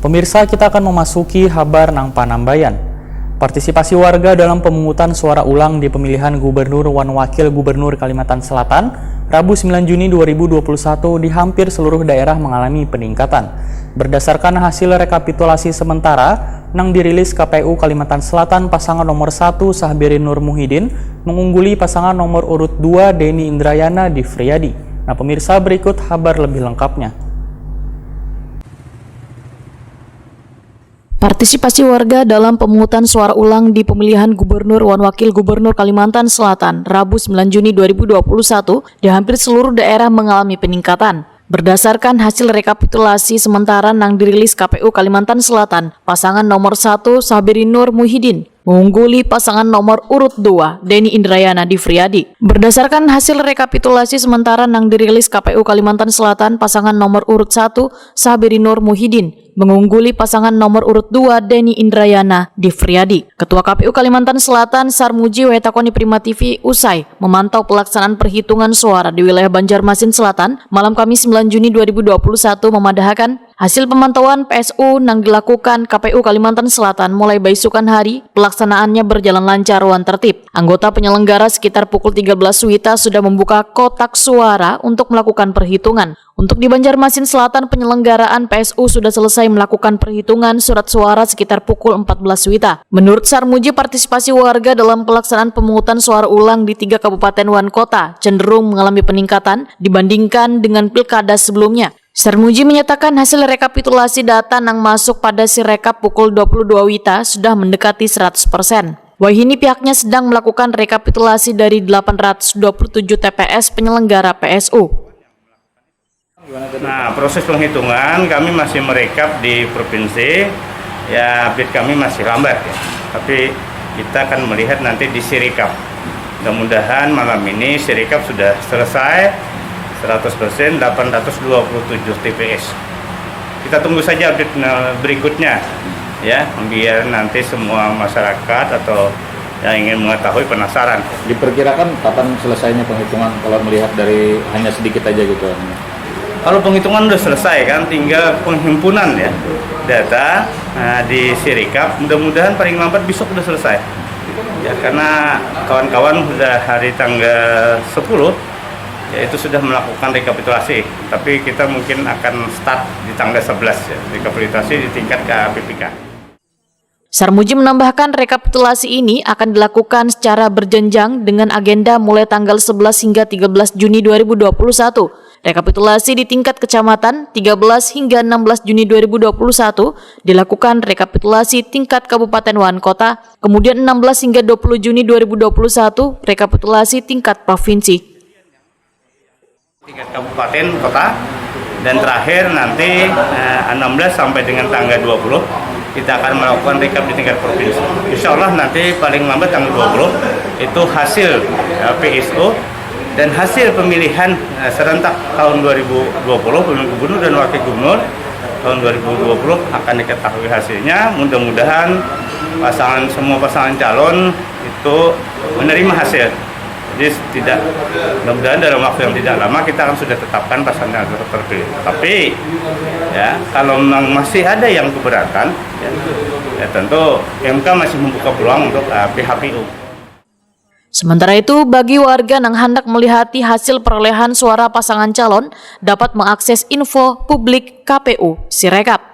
pemirsa, kita akan memasuki Habar Nang Panambayan. Partisipasi warga dalam pemungutan suara ulang di pemilihan Gubernur dan Wakil Gubernur Kalimantan Selatan, Rabu 9 Juni 2021 di hampir seluruh daerah mengalami peningkatan. Berdasarkan hasil rekapitulasi sementara, yang dirilis KPU Kalimantan Selatan, pasangan nomor 1 Sahbirin Nur Muhyiddin mengungguli pasangan nomor urut 2 Denny Indrayana Difriyadi. Nah pemirsa, berikut kabar lebih lengkapnya. Partisipasi warga dalam pemungutan suara ulang di pemilihan Gubernur dan Wakil Gubernur Kalimantan Selatan, Rabu 9 Juni 2021, di hampir seluruh daerah mengalami peningkatan. Berdasarkan hasil rekapitulasi sementara yang dirilis KPU Kalimantan Selatan, pasangan nomor 1 Sahbirin Nur Muhyiddin mengungguli pasangan nomor urut 2 Denny Indrayana Difriyadi. Berdasarkan hasil rekapitulasi sementara yang dirilis KPU Kalimantan Selatan, pasangan nomor urut 1 Sahbirin Nur Muhyiddin mengungguli pasangan nomor urut 2 Denny Indrayana Difriyadi. Ketua KPU Kalimantan Selatan Sarmuji Wetakoni Prima TV usai memantau pelaksanaan perhitungan suara di wilayah Banjarmasin Selatan malam Kamis 9 Juni 2021 memadahkan hasil pemantauan PSU yang dilakukan KPU Kalimantan Selatan mulai besokan hari pelaksanaannya berjalan lancar dan tertib. Anggota penyelenggara sekitar pukul 13 WITA sudah membuka kotak suara untuk melakukan perhitungan. Untuk di Banjarmasin Selatan, penyelenggaraan PSU sudah selesai melakukan perhitungan surat suara sekitar pukul 14 WITA. Menurut Sarmuji, partisipasi warga dalam pelaksanaan pemungutan suara ulang di 3 kabupaten dan kota cenderung mengalami peningkatan dibandingkan dengan pilkada sebelumnya. Sarmuji menyatakan hasil rekapitulasi data yang masuk pada Sirekap pukul 22 WITA sudah mendekati 100%. Wahini pihaknya sedang melakukan rekapitulasi dari 827 TPS penyelenggara PSU. Nah, proses penghitungan kami masih merekap di provinsi, ya update kami masih lambat ya. Tapi kita akan melihat nanti di Sirekap. Mudah-mudahan malam ini Sirekap sudah selesai 100%, 827 TPS. Kita tunggu saja update berikutnya ya, biar nanti semua masyarakat atau yang ingin mengetahui penasaran. Diperkirakan kapan selesainya penghitungan kalau melihat dari hanya sedikit aja gitu? Kalau penghitungan sudah selesai kan, tinggal penghimpunan ya data di Sirekap. Mudah-mudahan paling lambat besok sudah selesai. Ya karena kawan-kawan sudah hari tanggal 10 ya itu sudah melakukan rekapitulasi. Tapi kita mungkin akan start di tanggal 11 ya, rekapitulasi di tingkat KPPK. Sarmuji menambahkan rekapitulasi ini akan dilakukan secara berjenjang dengan agenda mulai tanggal 11 hingga 13 Juni 2021. Rekapitulasi di tingkat kecamatan 13 hingga 16 Juni 2021 dilakukan rekapitulasi tingkat kabupaten dan kota, kemudian 16 hingga 20 Juni 2021 rekapitulasi tingkat provinsi. Tingkat kabupaten, kota, dan terakhir nanti 16 sampai dengan tanggal 20 kita akan melakukan rekap di tingkat provinsi. Insya Allah nanti paling lambat tanggal 20 itu hasil PSO dan hasil pemilihan serentak tahun 2020 pemilihan gubernur dan wakil gubernur tahun 2020 akan diketahui hasilnya. Mudah-mudahan semua pasangan calon itu menerima hasil. Jadi mudah-mudahan dalam waktu yang tidak lama kita akan sudah tetapkan pasangan terpilih. Tapi ya kalau memang masih ada yang keberatan ya tentu MK masih membuka peluang untuk PHPU. Sementara itu, bagi warga yang hendak melihati hasil perolehan suara pasangan calon dapat mengakses info publik KPU Sirekap.